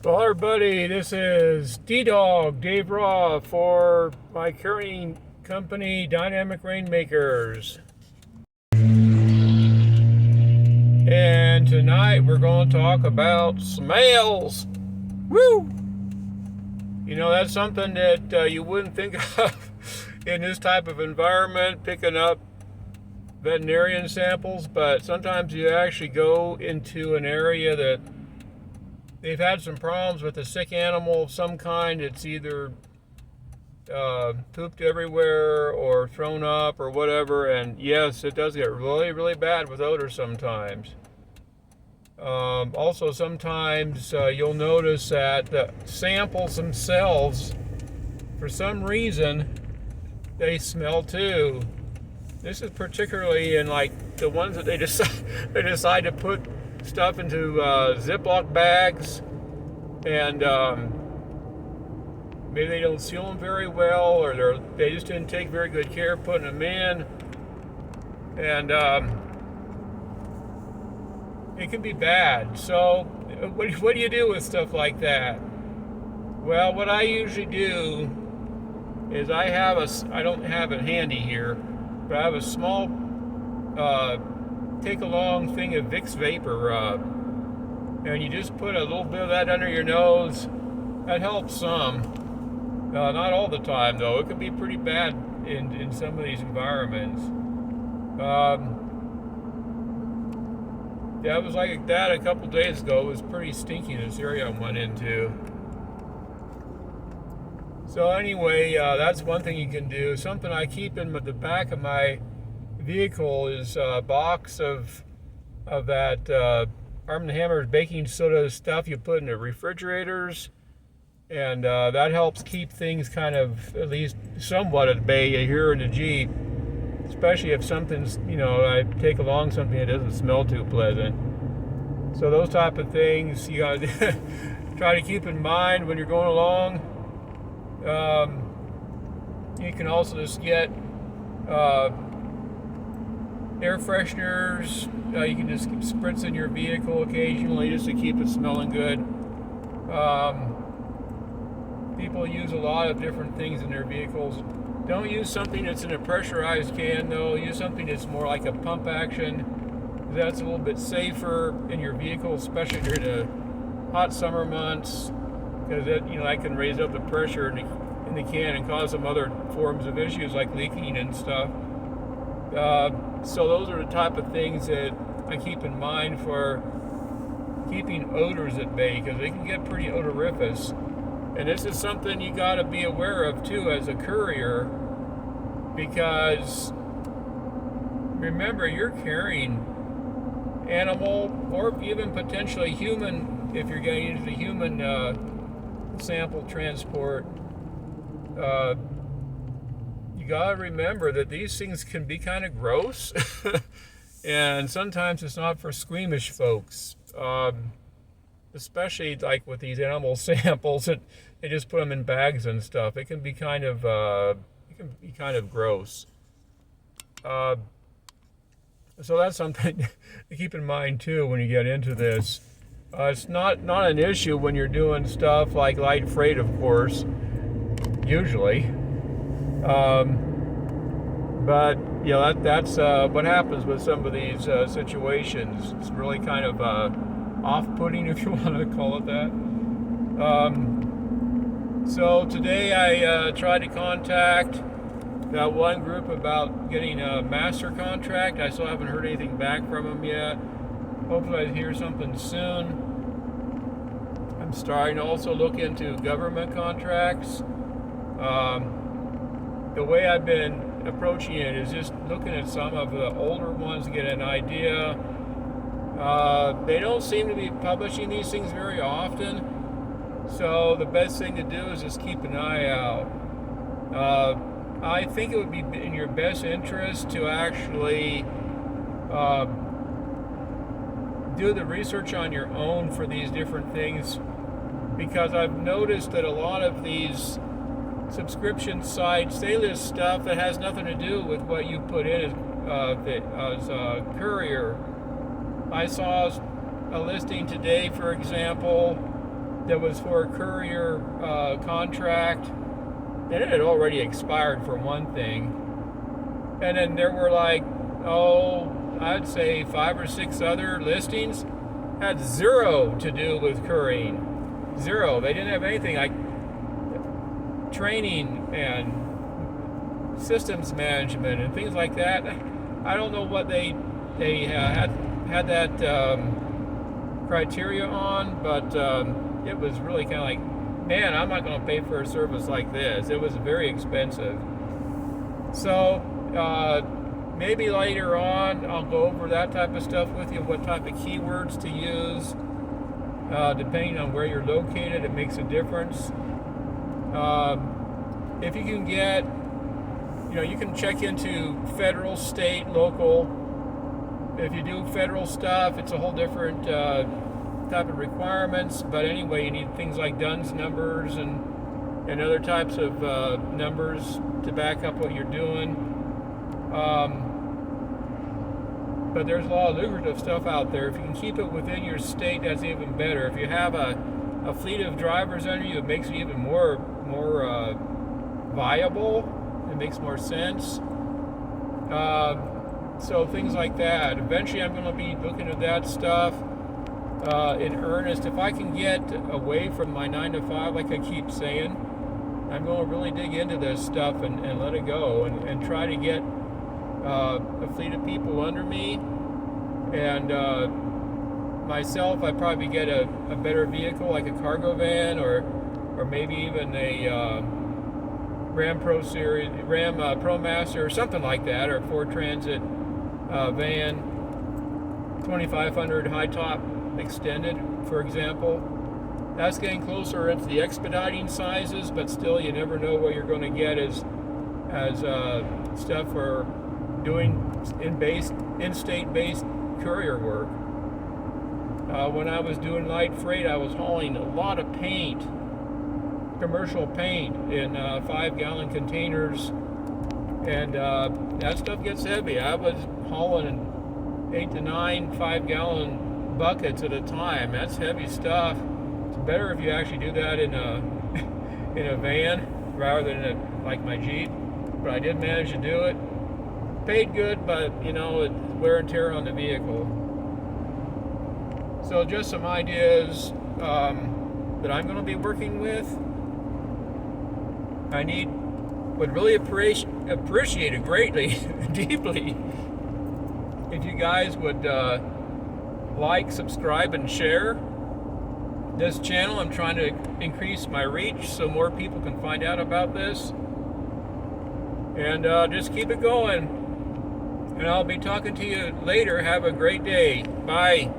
Well, everybody, this is D-Dog, Dave Raw for my carrying company, Dynamic Rainmakers. And tonight we're going to talk about smells. Woo! You know, that's something that you wouldn't think of in this type of environment, picking up veterinarian samples, but sometimes you actually go into an area that they've had some problems with a sick animal of some kind. It's either pooped everywhere or thrown up or whatever, and yes, it does get really, really bad with odor sometimes. Also, sometimes you'll notice that the samples themselves, for some reason, they smell too. This is particularly in like the ones that they decide to put stuff into Ziploc bags, and maybe they don't seal them very well, or they just didn't take very good care of putting them in, and it can be bad. So what do you do with stuff like that? Well, what I usually do is I don't have it handy here, but I have a small take along thing of Vicks Vapor Rub, and you just put a little bit of that under your nose. That helps some, not all the time though. It can be pretty bad in some of these environments. Yeah, it was like that a couple days ago. It was pretty stinky in this area I went into. So anyway, that's one thing you can do. Something I keep in the back of my vehicle is a box of that Arm & Hammer's baking soda stuff you put in the refrigerators, and that helps keep things kind of at least somewhat at bay here in the Jeep, especially if something's, I take along something that doesn't smell too pleasant. So those type of things you gotta try to keep in mind when you're going along. You can also just get air fresheners. You can just spritz in your vehicle occasionally just to keep it smelling good. People use a lot of different things in their vehicles. Don't use something that's in a pressurized can though. Use something that's more like a pump action. That's a little bit safer in your vehicle, especially during the hot summer months, because that can raise up the pressure in the can and cause some other forms of issues like leaking and stuff. So those are the type of things that I keep in mind for keeping odors at bay, because they can get pretty odoriferous. And this is something you got to be aware of too as a courier, because remember, you're carrying animal or even potentially human, if you're getting into the human sample transport. You gotta remember that these things can be kind of gross, and sometimes it's not for squeamish folks, especially like with these animal samples that they just put them in bags and stuff. It can be kind of gross. So that's something to keep in mind too when you get into this. It's not an issue when you're doing stuff like light freight, of course, usually. But that's what happens with some of these situations. It's really kind of off-putting, if you want to call it that. So today I tried to contact that one group about getting a master contract. I still haven't heard anything back from them yet. Hopefully I hear something soon. I'm starting to also look into government contracts. The way I've been approaching it is just looking at some of the older ones to get an idea. They don't seem to be publishing these things very often, so the best thing to do is just keep an eye out. I think it would be in your best interest to actually do the research on your own for these different things, because I've noticed that a lot of these subscription sites, they list stuff that has nothing to do with what you put in as a courier. I saw a listing today, for example, that was for a courier contract, and it had already expired for one thing. And then there were like, I'd say 5 or 6 other listings had zero to do with couriering. Zero. They didn't have anything like training and systems management and things like that. I don't know what they had that criteria on, but it was really kind of like, man, I'm not going to pay for a service like this. It was very expensive. So maybe later on I'll go over that type of stuff with you, what type of keywords to use. Depending on where you're located, it makes a difference. If you can get, you can check into federal, state, local. If you do federal stuff, it's a whole different type of requirements. But anyway, you need things like DUNS numbers and other types of numbers to back up what you're doing. But there's a lot of lucrative stuff out there. If you can keep it within your state, that's even better. If you have a fleet of drivers under you, it makes it even more viable. It makes more sense. So things like that. Eventually I'm going to be looking at that stuff in earnest. If I can get away from my 9 to 5, like I keep saying, I'm going to really dig into this stuff and let it go and try to get a fleet of people under me. And myself, I'd probably get a better vehicle like a cargo van or maybe even a Ram Pro Series, Ram ProMaster or something like that, or Ford Transit van, 2500 high top extended, for example. That's getting closer into the expediting sizes, but still, you never know what you're going to get as stuff for doing in-state based courier work. When I was doing light freight, I was hauling a lot of paint, commercial paint, in 5-gallon containers, and that stuff gets heavy. I was hauling 8 to 9 5-gallon buckets at a time. That's heavy stuff. It's better if you actually do that in a van rather than like my Jeep. But I did manage to do it. Paid good, but it's wear and tear on the vehicle. So just some ideas that I'm going to be working with. Would really appreciate it greatly, deeply, if you guys would like, subscribe, and share this channel. I'm trying to increase my reach so more people can find out about this. And just keep it going. And I'll be talking to you later. Have a great day. Bye.